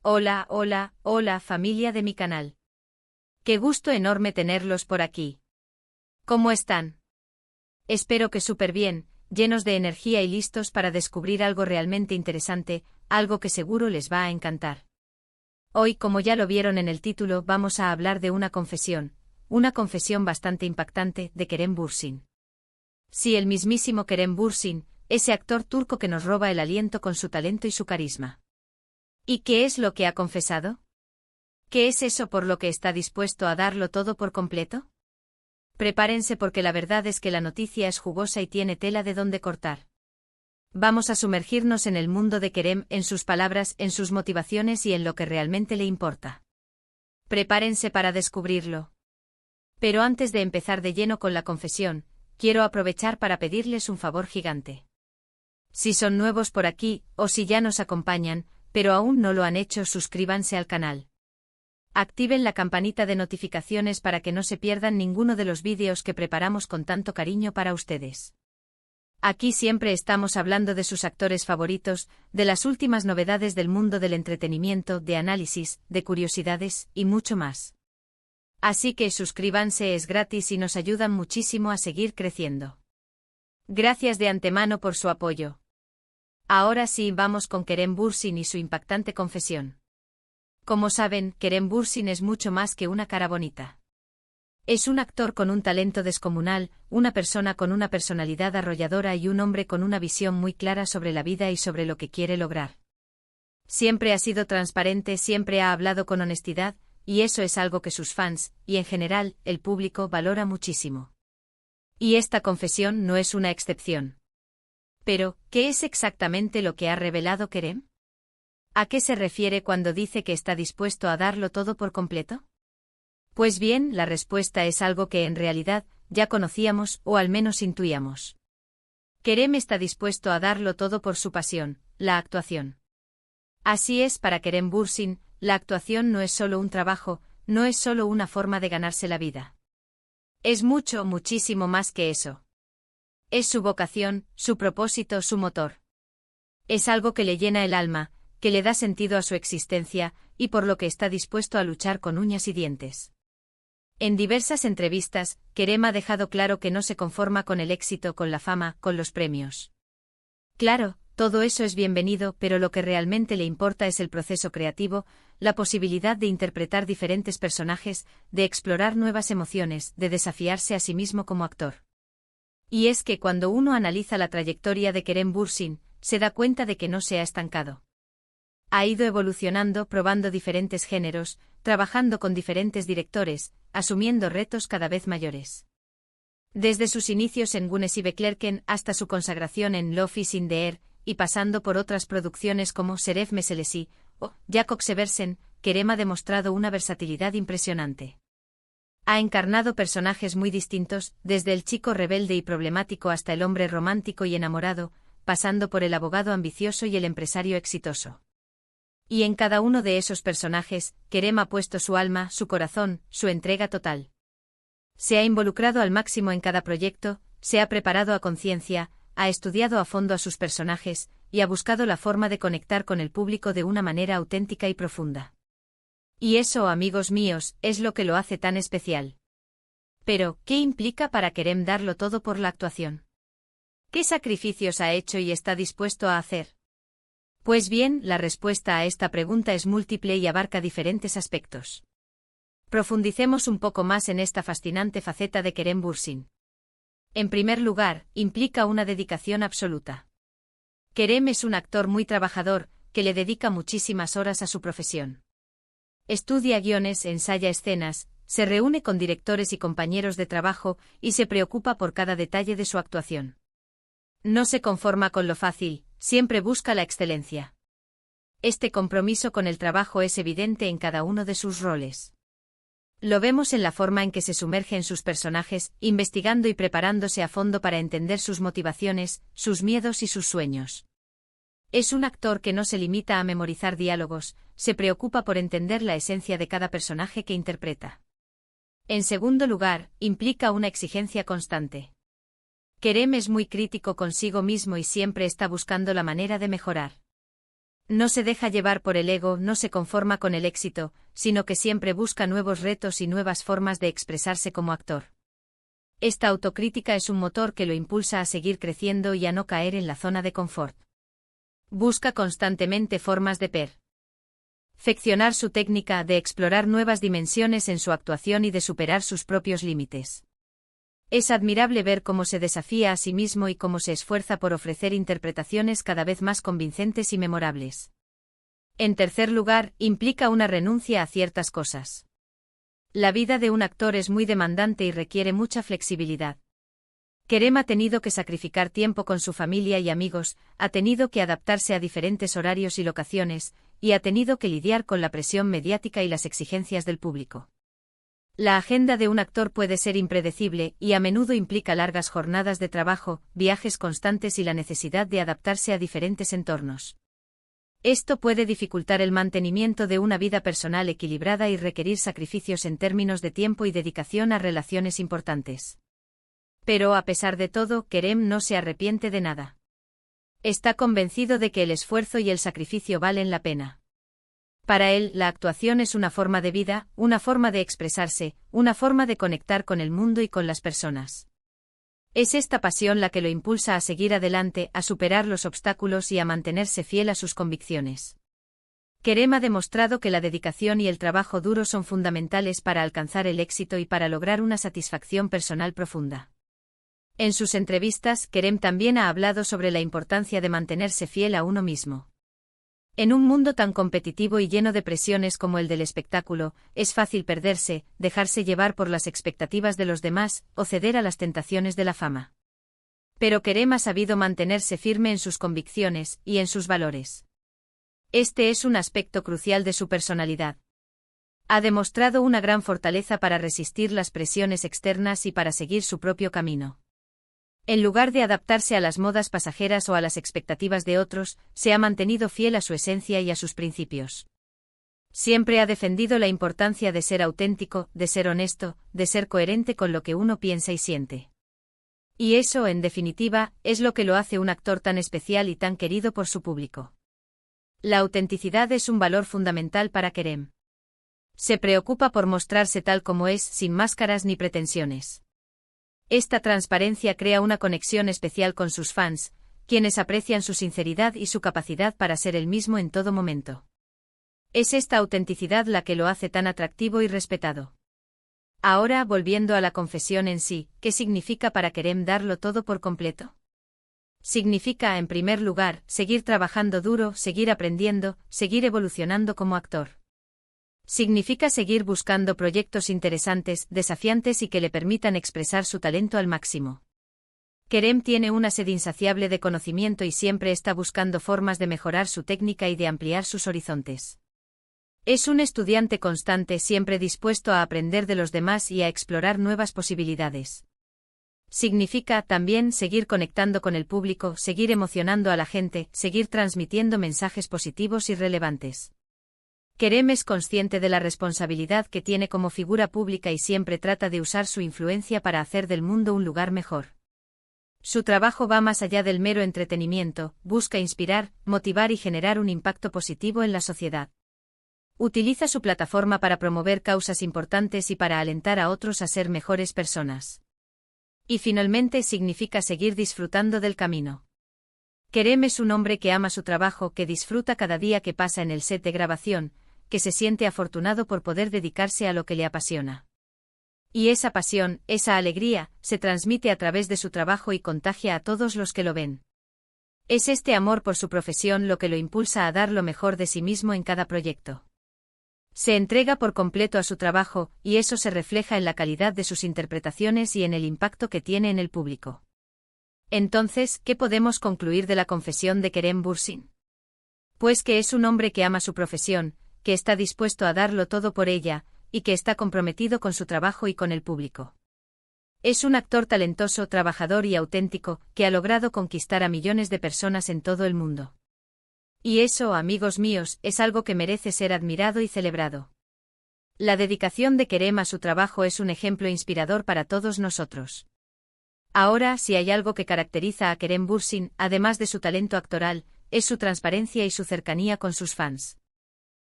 Hola, hola, hola familia de mi canal. Qué gusto enorme tenerlos por aquí. ¿Cómo están? Espero que súper bien, llenos de energía y listos para descubrir algo realmente interesante, algo que seguro les va a encantar. Hoy, como ya lo vieron en el título, vamos a hablar de una confesión bastante impactante de Kerem Bürsin. Sí, el mismísimo Kerem Bürsin, ese actor turco que nos roba el aliento con su talento y su carisma. ¿Y qué es lo que ha confesado? ¿Qué es eso por lo que está dispuesto a darlo todo por completo? Prepárense porque la verdad es que la noticia es jugosa y tiene tela de dónde cortar. Vamos a sumergirnos en el mundo de Kerem, en sus palabras, en sus motivaciones y en lo que realmente le importa. Prepárense para descubrirlo. Pero antes de empezar de lleno con la confesión, quiero aprovechar para pedirles un favor gigante. Si son nuevos por aquí, o si ya nos acompañan, pero aún no lo han hecho, suscríbanse al canal. Activen la campanita de notificaciones para que no se pierdan ninguno de los vídeos que preparamos con tanto cariño para ustedes. Aquí siempre estamos hablando de sus actores favoritos, de las últimas novedades del mundo del entretenimiento, de análisis, de curiosidades, y mucho más. Así que suscríbanse, es gratis y nos ayudan muchísimo a seguir creciendo. Gracias de antemano por su apoyo. Ahora sí, vamos con Kerem Bürsin y su impactante confesión. Como saben, Kerem Bürsin es mucho más que una cara bonita. Es un actor con un talento descomunal, una persona con una personalidad arrolladora y un hombre con una visión muy clara sobre la vida y sobre lo que quiere lograr. Siempre ha sido transparente, siempre ha hablado con honestidad, y eso es algo que sus fans, y en general, el público, valora muchísimo. Y esta confesión no es una excepción. Pero, ¿qué es exactamente lo que ha revelado Kerem? ¿A qué se refiere cuando dice que está dispuesto a darlo todo por completo? Pues bien, la respuesta es algo que en realidad ya conocíamos o al menos intuíamos. Kerem está dispuesto a darlo todo por su pasión, la actuación. Así es, para Kerem Bürsin, la actuación no es solo un trabajo, no es solo una forma de ganarse la vida. Es mucho, muchísimo más que eso. Es su vocación, su propósito, su motor. Es algo que le llena el alma, que le da sentido a su existencia, y por lo que está dispuesto a luchar con uñas y dientes. En diversas entrevistas, Kerem ha dejado claro que no se conforma con el éxito, con la fama, con los premios. Claro, todo eso es bienvenido, pero lo que realmente le importa es el proceso creativo, la posibilidad de interpretar diferentes personajes, de explorar nuevas emociones, de desafiarse a sí mismo como actor. Y es que cuando uno analiza la trayectoria de Kerem Bürsin, se da cuenta de que no se ha estancado. Ha ido evolucionando, probando diferentes géneros, trabajando con diferentes directores, asumiendo retos cada vez mayores. Desde sus inicios en Gunes y Beklerken hasta su consagración en Love is in the Air, y pasando por otras producciones como Şeref Meselesi o Jakob Seversen, Kerem ha demostrado una versatilidad impresionante. Ha encarnado personajes muy distintos, desde el chico rebelde y problemático hasta el hombre romántico y enamorado, pasando por el abogado ambicioso y el empresario exitoso. Y en cada uno de esos personajes, Kerem ha puesto su alma, su corazón, su entrega total. Se ha involucrado al máximo en cada proyecto, se ha preparado a conciencia, ha estudiado a fondo a sus personajes, y ha buscado la forma de conectar con el público de una manera auténtica y profunda. Y eso, amigos míos, es lo que lo hace tan especial. Pero, ¿qué implica para Kerem darlo todo por la actuación? ¿Qué sacrificios ha hecho y está dispuesto a hacer? Pues bien, la respuesta a esta pregunta es múltiple y abarca diferentes aspectos. Profundicemos un poco más en esta fascinante faceta de Kerem Bürsin. En primer lugar, implica una dedicación absoluta. Kerem es un actor muy trabajador, que le dedica muchísimas horas a su profesión. Estudia guiones, ensaya escenas, se reúne con directores y compañeros de trabajo, y se preocupa por cada detalle de su actuación. No se conforma con lo fácil, siempre busca la excelencia. Este compromiso con el trabajo es evidente en cada uno de sus roles. Lo vemos en la forma en que se sumerge en sus personajes, investigando y preparándose a fondo para entender sus motivaciones, sus miedos y sus sueños. Es un actor que no se limita a memorizar diálogos, se preocupa por entender la esencia de cada personaje que interpreta. En segundo lugar, implica una exigencia constante. Kerem es muy crítico consigo mismo y siempre está buscando la manera de mejorar. No se deja llevar por el ego, no se conforma con el éxito, sino que siempre busca nuevos retos y nuevas formas de expresarse como actor. Esta autocrítica es un motor que lo impulsa a seguir creciendo y a no caer en la zona de confort. Busca constantemente formas de perfeccionar su técnica, de explorar nuevas dimensiones en su actuación y de superar sus propios límites. Es admirable ver cómo se desafía a sí mismo y cómo se esfuerza por ofrecer interpretaciones cada vez más convincentes y memorables. En tercer lugar, implica una renuncia a ciertas cosas. La vida de un actor es muy demandante y requiere mucha flexibilidad. Kerem ha tenido que sacrificar tiempo con su familia y amigos, ha tenido que adaptarse a diferentes horarios y locaciones, y ha tenido que lidiar con la presión mediática y las exigencias del público. La agenda de un actor puede ser impredecible y a menudo implica largas jornadas de trabajo, viajes constantes y la necesidad de adaptarse a diferentes entornos. Esto puede dificultar el mantenimiento de una vida personal equilibrada y requerir sacrificios en términos de tiempo y dedicación a relaciones importantes. Pero a pesar de todo, Kerem no se arrepiente de nada. Está convencido de que el esfuerzo y el sacrificio valen la pena. Para él, la actuación es una forma de vida, una forma de expresarse, una forma de conectar con el mundo y con las personas. Es esta pasión la que lo impulsa a seguir adelante, a superar los obstáculos y a mantenerse fiel a sus convicciones. Kerem ha demostrado que la dedicación y el trabajo duro son fundamentales para alcanzar el éxito y para lograr una satisfacción personal profunda. En sus entrevistas, Kerem también ha hablado sobre la importancia de mantenerse fiel a uno mismo. En un mundo tan competitivo y lleno de presiones como el del espectáculo, es fácil perderse, dejarse llevar por las expectativas de los demás, o ceder a las tentaciones de la fama. Pero Kerem ha sabido mantenerse firme en sus convicciones y en sus valores. Este es un aspecto crucial de su personalidad. Ha demostrado una gran fortaleza para resistir las presiones externas y para seguir su propio camino. En lugar de adaptarse a las modas pasajeras o a las expectativas de otros, se ha mantenido fiel a su esencia y a sus principios. Siempre ha defendido la importancia de ser auténtico, de ser honesto, de ser coherente con lo que uno piensa y siente. Y eso, en definitiva, es lo que lo hace un actor tan especial y tan querido por su público. La autenticidad es un valor fundamental para Kerem. Se preocupa por mostrarse tal como es, sin máscaras ni pretensiones. Esta transparencia crea una conexión especial con sus fans, quienes aprecian su sinceridad y su capacidad para ser el mismo en todo momento. Es esta autenticidad la que lo hace tan atractivo y respetado. Ahora, volviendo a la confesión en sí, ¿qué significa para Kerem darlo todo por completo? Significa, en primer lugar, seguir trabajando duro, seguir aprendiendo, seguir evolucionando como actor. Significa seguir buscando proyectos interesantes, desafiantes y que le permitan expresar su talento al máximo. Kerem tiene una sed insaciable de conocimiento y siempre está buscando formas de mejorar su técnica y de ampliar sus horizontes. Es un estudiante constante, siempre dispuesto a aprender de los demás y a explorar nuevas posibilidades. Significa también seguir conectando con el público, seguir emocionando a la gente, seguir transmitiendo mensajes positivos y relevantes. Kerem es consciente de la responsabilidad que tiene como figura pública y siempre trata de usar su influencia para hacer del mundo un lugar mejor. Su trabajo va más allá del mero entretenimiento, busca inspirar, motivar y generar un impacto positivo en la sociedad. Utiliza su plataforma para promover causas importantes y para alentar a otros a ser mejores personas. Y finalmente significa seguir disfrutando del camino. Kerem es un hombre que ama su trabajo, que disfruta cada día que pasa en el set de grabación, que se siente afortunado por poder dedicarse a lo que le apasiona. Y esa pasión, esa alegría, se transmite a través de su trabajo y contagia a todos los que lo ven. Es este amor por su profesión lo que lo impulsa a dar lo mejor de sí mismo en cada proyecto. Se entrega por completo a su trabajo, y eso se refleja en la calidad de sus interpretaciones y en el impacto que tiene en el público. Entonces, ¿qué podemos concluir de la confesión de Kerem Bürsin? Pues que es un hombre que ama su profesión, que está dispuesto a darlo todo por ella, y que está comprometido con su trabajo y con el público. Es un actor talentoso, trabajador y auténtico, que ha logrado conquistar a millones de personas en todo el mundo. Y eso, amigos míos, es algo que merece ser admirado y celebrado. La dedicación de Kerem a su trabajo es un ejemplo inspirador para todos nosotros. Ahora, si hay algo que caracteriza a Kerem Bürsin, además de su talento actoral, es su transparencia y su cercanía con sus fans.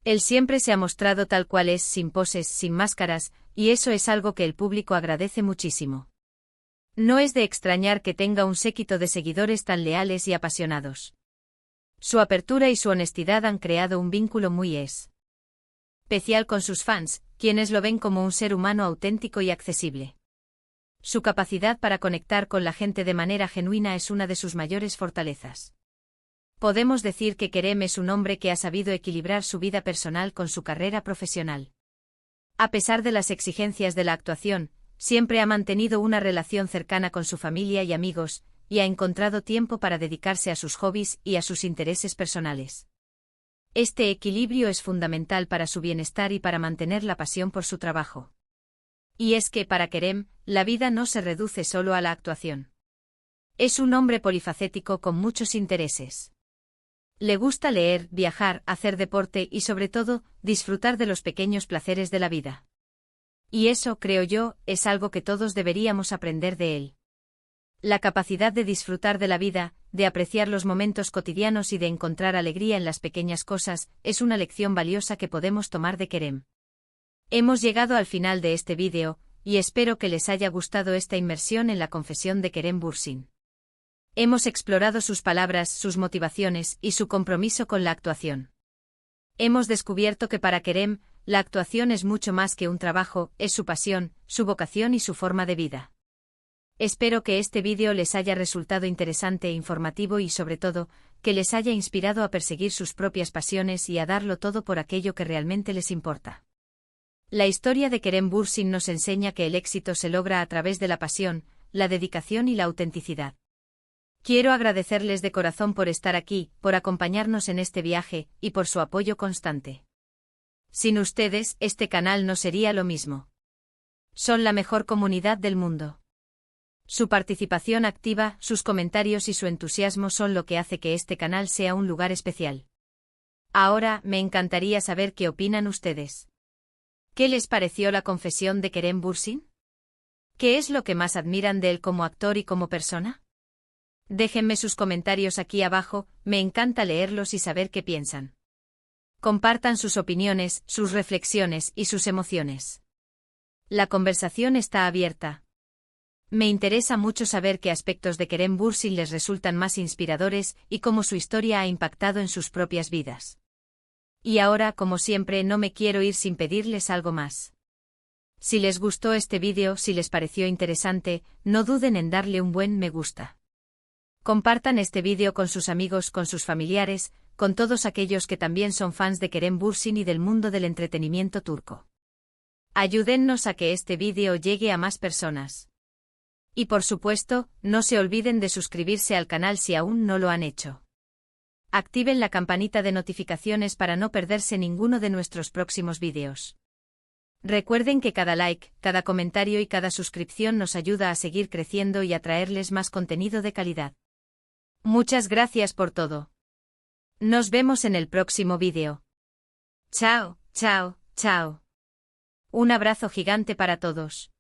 Él siempre se ha mostrado tal cual es, sin poses, sin máscaras, y eso es algo que el público agradece muchísimo. No es de extrañar que tenga un séquito de seguidores tan leales y apasionados. Su apertura y su honestidad han creado un vínculo muy especial con sus fans, quienes lo ven como un ser humano auténtico y accesible. Su capacidad para conectar con la gente de manera genuina es una de sus mayores fortalezas. Podemos decir que Kerem es un hombre que ha sabido equilibrar su vida personal con su carrera profesional. A pesar de las exigencias de la actuación, siempre ha mantenido una relación cercana con su familia y amigos, y ha encontrado tiempo para dedicarse a sus hobbies y a sus intereses personales. Este equilibrio es fundamental para su bienestar y para mantener la pasión por su trabajo. Y es que para Kerem, la vida no se reduce solo a la actuación. Es un hombre polifacético con muchos intereses. Le gusta leer, viajar, hacer deporte y sobre todo, disfrutar de los pequeños placeres de la vida. Y eso, creo yo, es algo que todos deberíamos aprender de él. La capacidad de disfrutar de la vida, de apreciar los momentos cotidianos y de encontrar alegría en las pequeñas cosas, es una lección valiosa que podemos tomar de Kerem. Hemos llegado al final de este vídeo, y espero que les haya gustado esta inmersión en la confesión de Kerem Bürsin. Hemos explorado sus palabras, sus motivaciones y su compromiso con la actuación. Hemos descubierto que para Kerem, la actuación es mucho más que un trabajo, es su pasión, su vocación y su forma de vida. Espero que este vídeo les haya resultado interesante e informativo y sobre todo, que les haya inspirado a perseguir sus propias pasiones y a darlo todo por aquello que realmente les importa. La historia de Kerem Bürsin nos enseña que el éxito se logra a través de la pasión, la dedicación y la autenticidad. Quiero agradecerles de corazón por estar aquí, por acompañarnos en este viaje, y por su apoyo constante. Sin ustedes, este canal no sería lo mismo. Son la mejor comunidad del mundo. Su participación activa, sus comentarios y su entusiasmo son lo que hace que este canal sea un lugar especial. Ahora, me encantaría saber qué opinan ustedes. ¿Qué les pareció la confesión de Kerem Bürsin? ¿Qué es lo que más admiran de él como actor y como persona? Déjenme sus comentarios aquí abajo, me encanta leerlos y saber qué piensan. Compartan sus opiniones, sus reflexiones y sus emociones. La conversación está abierta. Me interesa mucho saber qué aspectos de Kerem Bürsin les resultan más inspiradores y cómo su historia ha impactado en sus propias vidas. Y ahora, como siempre, no me quiero ir sin pedirles algo más. Si les gustó este vídeo, si les pareció interesante, no duden en darle un buen me gusta. Compartan este vídeo con sus amigos, con sus familiares, con todos aquellos que también son fans de Kerem Bürsin y del mundo del entretenimiento turco. Ayúdennos a que este vídeo llegue a más personas. Y por supuesto, no se olviden de suscribirse al canal si aún no lo han hecho. Activen la campanita de notificaciones para no perderse ninguno de nuestros próximos vídeos. Recuerden que cada like, cada comentario y cada suscripción nos ayuda a seguir creciendo y a traerles más contenido de calidad. Muchas gracias por todo. Nos vemos en el próximo vídeo. Chao, chao, chao. Un abrazo gigante para todos.